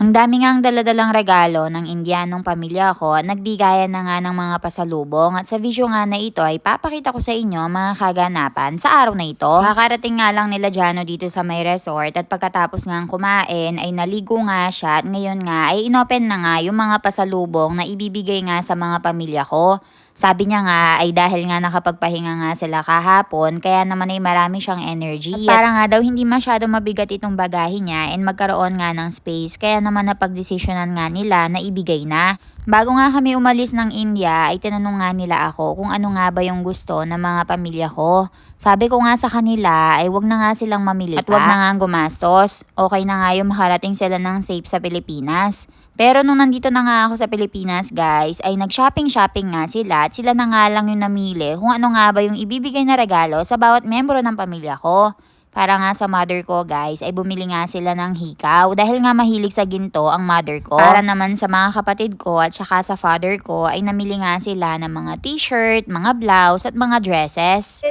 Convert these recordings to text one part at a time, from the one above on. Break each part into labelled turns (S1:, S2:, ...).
S1: Ang dami ngang daladalang regalo ng Indianong pamilya ko at nagbigayan na nga ng mga pasalubong at sa video nga na ito ay papakita ko sa inyo ang mga kaganapan sa araw na ito. Kakarating nga lang nila Jano dito sa may resort at pagkatapos ngang kumain ay naligo nga siya at ngayon nga ay inopen na nga yung mga pasalubong na ibibigay nga sa mga pamilya ko. Sabi niya nga ay dahil nga nakapagpahinga nga sila kahapon kaya naman ay marami siyang energy. At para nga daw hindi masyado mabigat itong bagahe niya and magkaroon nga ng space kaya naman napagdesisyonan nga nila na ibigay na. Bago nga kami umalis ng India ay tinanong nga nila ako kung ano nga ba yung gusto ng mga pamilya ko. Sabi ko nga sa kanila ay wag na nga silang mamili at wag na nga gumastos. Okay na nga yung makarating sila ng safe sa Pilipinas. Pero nung nandito na nga ako sa Pilipinas guys, ay nag-shopping nga sila at sila na nga lang yung namili kung ano nga ba yung ibibigay na regalo sa bawat membro ng pamilya ko. Para nga sa mother ko guys, ay bumili nga sila ng hikaw dahil nga mahilig sa ginto ang mother ko. Para naman sa mga kapatid ko at saka sa father ko ay namili nga sila ng mga t-shirt, mga blouse at mga dresses.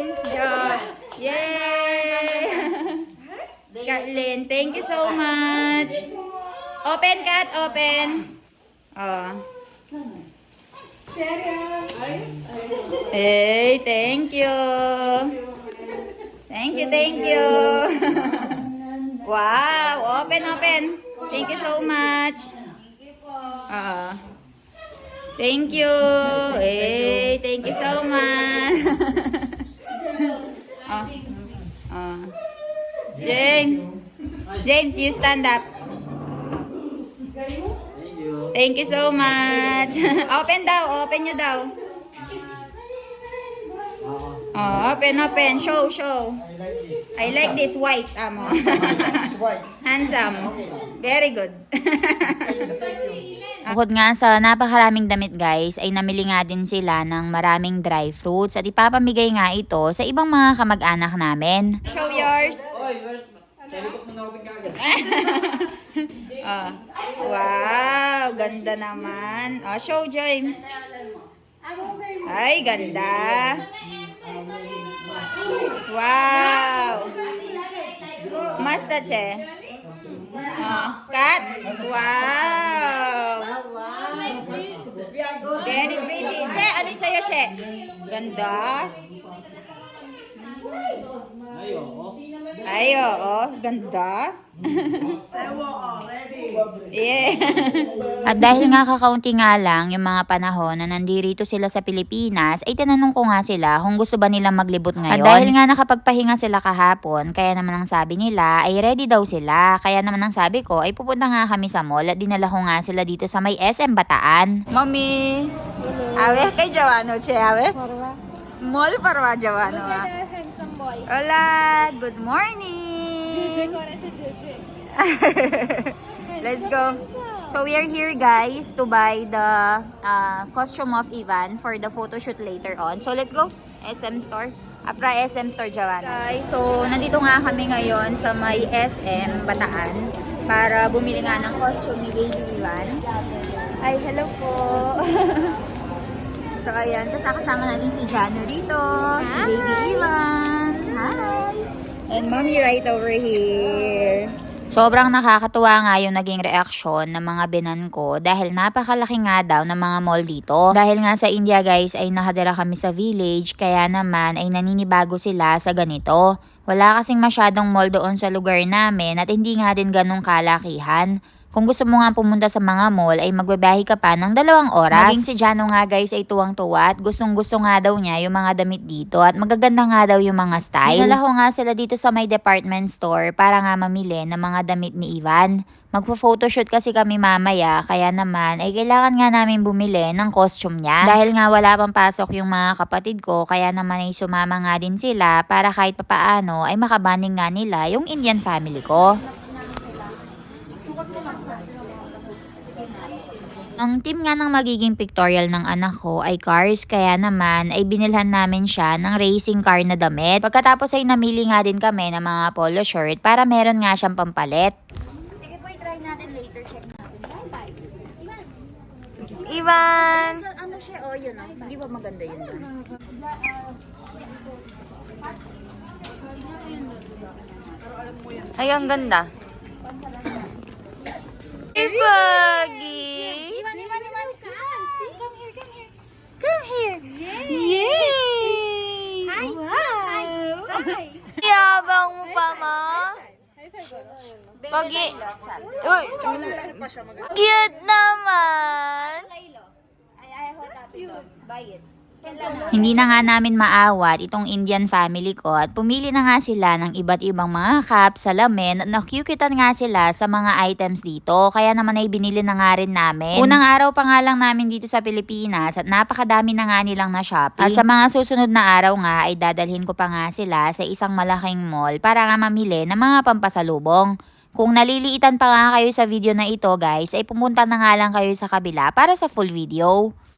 S1: Yay! Katlin, thank you so much! Open, Kat, open. Oh. Hey, thank you. Thank you. Wow, open. Thank you so much. Thank you. Hey, thank you so much. James, you stand up. Thank you so much. Open nyo daw. Oh, open. Show. I like this white, amo. Handsome. Very good. Bukod nga sa napakaraming damit guys, ay namili nga din sila ng maraming dry fruits at ipapamigay nga ito sa ibang mga kamag-anak namin. Show yours. Wow, ganda naman. Show James. Ay, ganda. Wow. Mustache. Kat. Wow. Very pretty. She, ano sa'yo, She? Ganda. Ay, oo. Ganda. Yeah. At dahil nga kakaunti nga lang yung mga panahon na nandito sila sa Pilipinas, ay tinanong ko nga sila kung gusto ba nilang maglibot ngayon. At dahil nga nakapagpahinga sila kahapon, kaya naman ang sabi nila ay ready daw sila. Kaya naman ang sabi ko ay pupunta nga kami sa mall at dinala ko nga sila dito sa may SM Bataan. Mommy! Awe kay Jawano, che awe? Mall parwa Jawano.
S2: Handsome boy.
S1: Hola! Good morning! Let's go. So we are here guys to buy the costume of Ivan for the photo shoot later on. So let's go. SM store. Apra SM store Jawan. Guys, so nandito nga kami ngayon sa may SM Bataan para bumili nga ng costume ni Baby Ivan. Ay, hello po. So ayan, kasama natin si Jano dito, si Baby Ivan. Hi! And Mommy right over here. Sobrang nakakatuwa nga yung naging reaksyon ng mga binan ko dahil napakalaki nga daw ng mga mall dito. Dahil nga sa India guys ay nakadira kami sa village kaya naman ay naninibago sila sa ganito. Wala kasing masyadong mall doon sa lugar namin at hindi nga din ganong kalakihan. Kung gusto mo nga pumunta sa mga mall ay magbabiyahe ka pa ng 2 oras. Maging si Jano nga guys ay tuwang-tuwa at gustong-gusto nga daw niya yung mga damit dito at magaganda nga daw yung mga style. Dinala ko nga sila dito sa may department store para nga mamili ng mga damit ni Ivan. Magpo-photoshoot kasi kami mamaya kaya naman ay kailangan nga namin bumili ng costume niya. Dahil nga wala pang pasok yung mga kapatid ko kaya naman ay sumama nga din sila para kahit papaano ay makabanding nga nila yung Indian family ko. Ang team nga ng magiging pictorial ng anak ko ay cars, kaya naman ay binilhan namin siya ng racing car na damit. Pagkatapos ay namili nga din kami ng mga polo shirt para meron nga siyang pampalit. Sige po, i-try natin later, check natin. Bye-bye. Ivan! Ano siya? Oh, yun o. Hindi ba maganda yun? Ay, ang ganda. Ivan! papa mo? Pagi. Uy. Cute naman. Hindi na nga namin maawat itong Indian family ko at pumili na nga sila ng iba't ibang mga cups, salamin at nakukitan nga sila sa mga items dito. Kaya naman ay binili na nga rin namin. Unang araw pa nga lang namin dito sa Pilipinas at napakadami na nga nilang na shopping. At sa mga susunod na araw nga ay dadalhin ko pa nga sila sa isang malaking mall para nga mamili ng mga pampasalubong. Kung naliliitan pa nga kayo sa video na ito guys, ay pumunta na nga lang kayo sa kabila para sa full video.